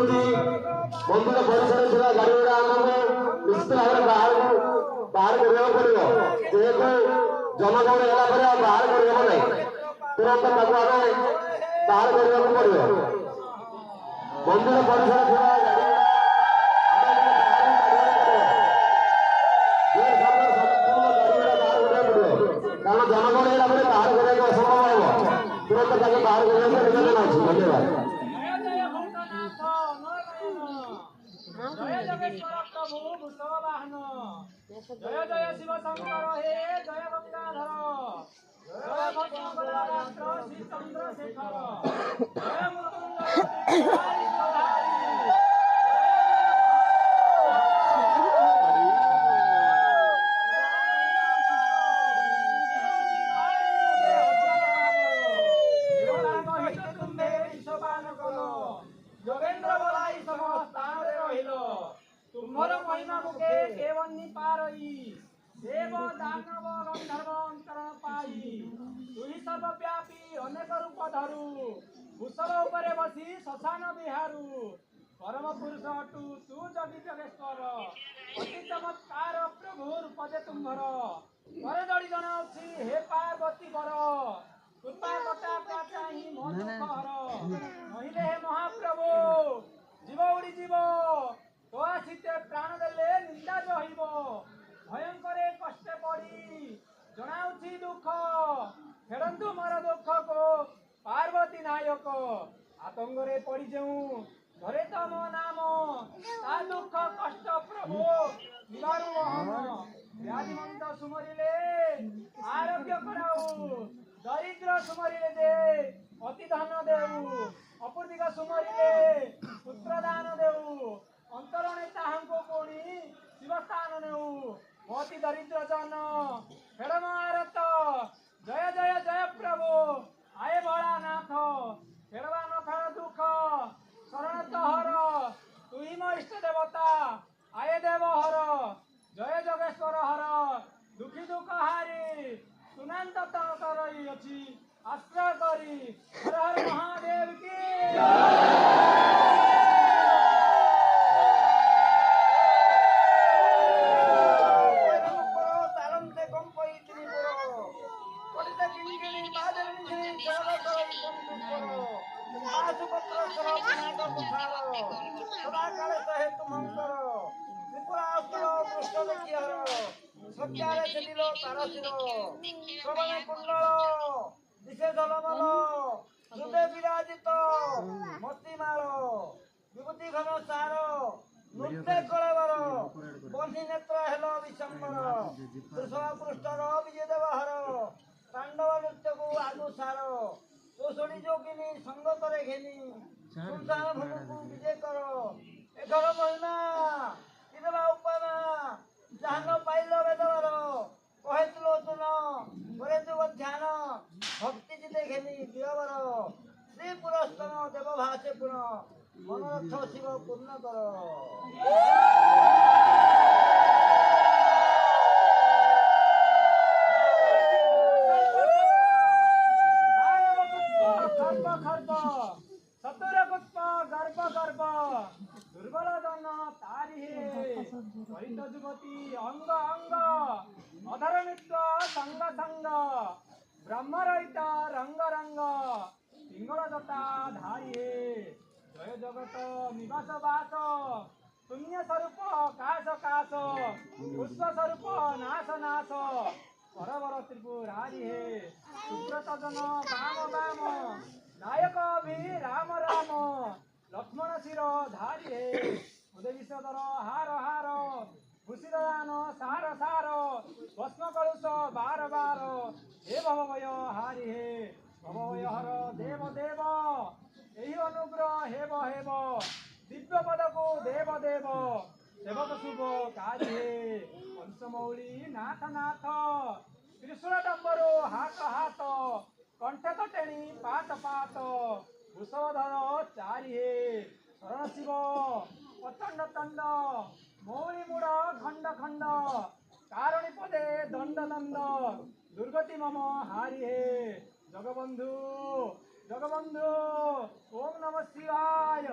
मंदिर परिसर थी गाड़ी गुड़ा आमको निश्चित भाव में बाहर करने पड़ो जेहेतु जनगण है बाहर करना तुरंत बाहर करने पड़ो मंदिर परिसर थी कारण जनगण है बाहर करने असंभव हम तुरंत बाहर करने धन्यवाद। जय जगेश्वर प्रभु भूषवाहन जय जय शिव शंकर हे जय गंगाधर जय भक्तवरात्र श्री चंद्रशेखर जय मुकुंद जोगेन्द्र बलाई समस्तान रहिल तुम्हार महिमा मुखे केवन्नी पारई देव दानव गंधर्व अंतरण पाई तुही सर्वव्यापी अनेक रूप धरु भूषल उपरे बसी शशान बिहारू परम पुरुष अटु तू जगि जगेश्वर अति चमत्कार प्रभु रूप जे तुम्हार घर जड़ी जन अछि हे पार्वती वर कृपा कटा चाही मो दुख हर नहिले हे महाप्रभु जीव उड़ी जीव तो आसीते प्राण देले निंदा जहिब भयंकर कष्ट पड़ी जनाउछि दुख फेरंतु मोर दुख को पार्वती नायक आतंगरे पड़ी जाऊं घरे तो मो नाम ता दुख कष्ट प्रभु निवारु वहन व्याधि मंद सुमरिले आरोग्य कराऊ दरिद्र सुमरिले दे अति धन देऊ अपूर्विका सुमरिले पुत्र दान देऊ अंतरणे ताहंको कोणी शिवस्थान नेऊ अति दरिद्र जन फेड़म आरत जय जय जय प्रभु आये भोलानाथ फेड़वा नखर दुख शरण हर तुही मो इष्ट देवता आये देव हर जय जगेश्वर हर दुखी दुख हारी सुनंत तरई अछि आश्रय करी हर हर महादेव की विराजित मतिमाल विभूति घन सार नृत्य कलेवर बंधी नेत्र हेल विशंबर पृष्ठर विजय देवहर तांडव नृत्य को आगु सार तोषणी जोगिनी संगतरे घेनी संसार भूमि को विजय कर एघर महिमा किदवा उपमा जान पाइल वेदवर कहे लोचन करे तु ध्यान भक्ति जिते घेनी दियवर श्री पुरस्तन देव भाषे पुण मनोरथ शिव पूर्ण कर सतुर पुष्प गर्भ गर्भ दुर्बल जन तारी हे परित जुगती अंग अंग अधर नित्य संग संग ब्रह्म रहित रंग रंग पिंगल दत्ता धारी हे जय जगत निवास वास शून्य स्वरूप काश काश पुष्प स्वरूप नाश नाश परवर त्रिपुरारी हे सुब्रत जन बाम बाम नायक भी राम राम लक्ष्मण शिर धारी हे उदय विषधर हार हार भूषिदान सार सार भस्म कलुष बार बार हे भवभय हारी हे भवभय हर देव देव यही अनुग्रह हेब हेब दिव्य पद को देव देव सेवक शुभ कार्य हे पंचमौली नाथ नाथ त्रिशूल डम्बरो हाथ हाथ कंठ तटेणी पात पात भूषधर चारी हे शरण शिव प्रचंड तंड मौली मूढ़ खंड खंड कारुणी पदे दंड दंड दुर्गति मम हारी हे जगबंधु जगबंधु ओम नमः शिवाय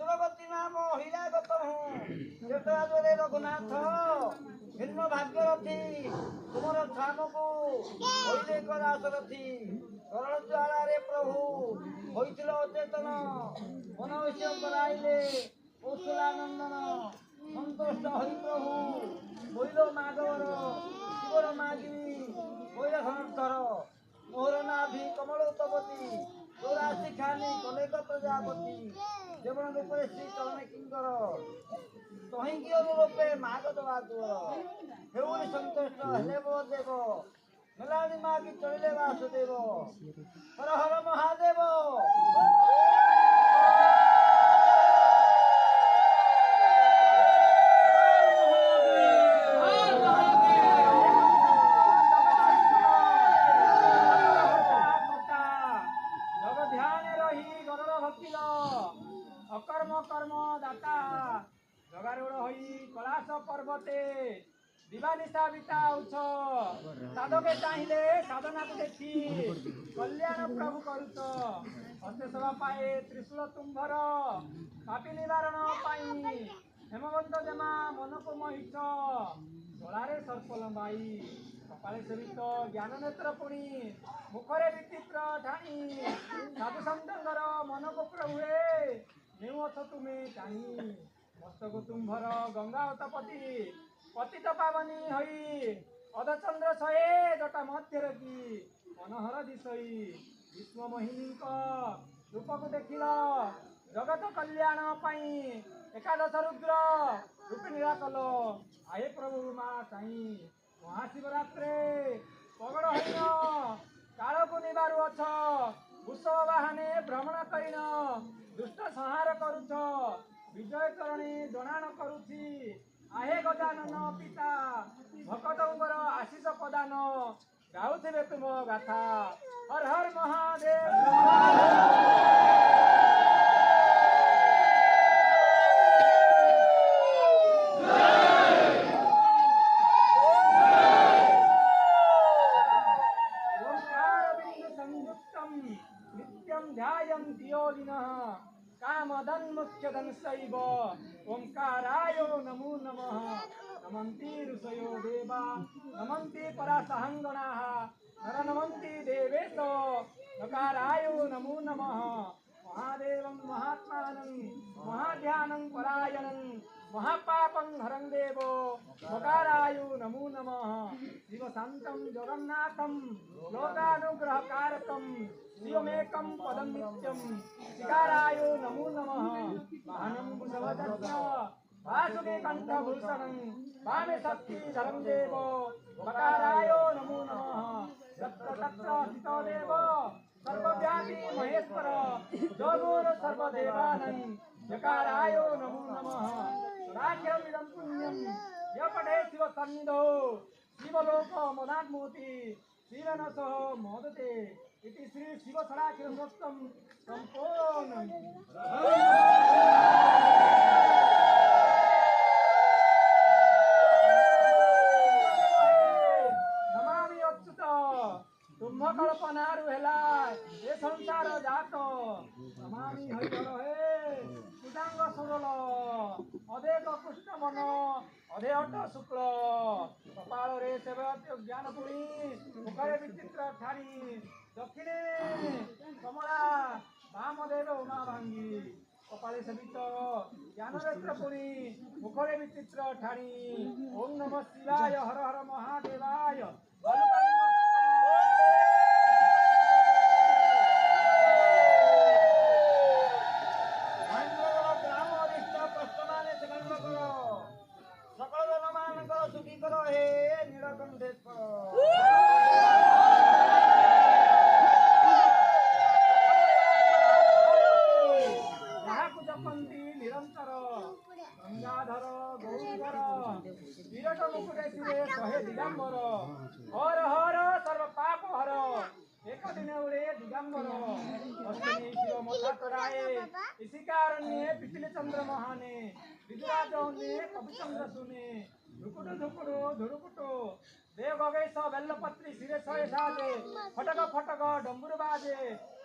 बाबा की रघुनाथ भिन्न भाग्य रथी तुमर स्थान को दासरथी करण ज्वाला रे प्रभु होइथिल अचेतन मनोविषय कराइले कौशलानंदन संतोष हरि प्रभु बोल माधवर शिवर मागी बोल धनुर्धर मोहर नाभि कमलोत्पत्ति चौरासी खानी कलेक प्रजापति देवन रूपे श्री चरण किंकर तहिंकी अनुरूपे माग दवा हेउनी संतुष्ट हेले देव मेलानी मागी चलिले वासुदेव हर हर महादेव जग ध्यान रही गरर भक्ति अकर्म कर्म दाता जगारूढ़ होई कैलाश पर्वते दिवानिशा बिताउछ साधके चाहिए साधना को देखी कल्याण प्रभु करुच अशेष पाए त्रिशूल तुम्भर पापी निवारण पाई हेमवंत जमा मन को महिष गलारे सर्प लंबाई कपाले सेवित ज्ञान नेत्र पुणी मुखरे विचित्र ढाणी साधु संतर मन को प्रभुए नेउथ तुमे टाणी मस्तक तुम्भर गंगा उत्पत्ति पतित पावनी हई अधचंद्र सहे जटा मध्य रखी मनोहर दिशई विष्णु मोहिनी रूप को देखिल जगत कल्याण पाई एकादश रुद्र रूप निराकल आये प्रभु मा साई महाशिवरात्रे पगड़ हईन काल को निबारु अछ भूषव बाहने भ्रमण करीन दुष्ट संहार करुछ विजय करणी जनाण करुछि आहे गजानन पिता भक्तंकर आशीष प्रदान गाउथिबे तुम गाथा हर हर महादेव ओंकार बिंदु संयुक्तम नित्यं ध्यायन्ति योगिनः कामदन्मुख्यदन सैव ओंकाराय नमो नमः नमन्ति ऋषयो देवा नमन्ति परासहंगणाः नर नमन्ति देवेश नकाराय नमो नमः महादेवं महात्मानं महाध्यानं परायणं महापापं हरं देवो नकाराय नमो नमः शिवशान्तं जगन्नाथं लोकानुग्रहकारकं शिवमेकं पदं नित्यं शिकाराय नमो नमः वाहनं कुशलदत्त वासुके कंठभूषणं वामे शक्तिधरं देवो नकाराय नमो नमः तत्र तत्र स्थितो देवो सर्वव्यापी महेश्वर जगोर सर्वदेवानंद नकाराय नमो नमः राख्यमिदं पुण्यं यपठे शिव सन्निधौ शिवलोक मदात्मूर्ति शिवनसो मोदते इति श्री शिव षडाक्षरस्तोत्रं संपूर्णम् नमामि अच्युत तुम्ह कल्पनारु हेला ए संसार जात नमामि हरिहर हे सुदांग सरल अधेक कृष्ण मन अधे अट शुक्ल कपाल रे सेवत्य ज्ञान पुणी मुखरे विचित्र ठाणी दक्षिणे कमला वामदेव उमा भांगी कपाले सेवित ज्ञान नेत्र पुणी मुखरे विचित्र ठाणी ओम नमः शिवाय हर हर महादेवाय ग्राम अरिष्ट प्रश्नमान सकल सुखी करो हे नीलकंठेश्वर दिगंबर अश्विनी शिव मथा तराए इसिकारण्ये पिपिले चंद्र महाने विदुराजौने कविचंद्र सुने धुकुटु धुकुटु धुरुकुटु देव गगेश बेल्लपत्री सिरे छये साजे फटक फटक डम्बुरु बाजे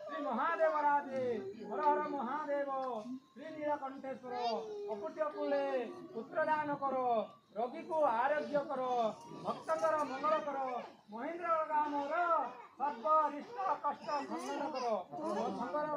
श्री महादेव राजे हर हर महादेव श्री नीलकंठेश्वर अपुट्य कूले पुत्रदान करो रोगी को आरोग्य करो भक्तर मंगल करो महेंद्र गामर सर्व रिष्ट कष्ट खंडन करो शंकर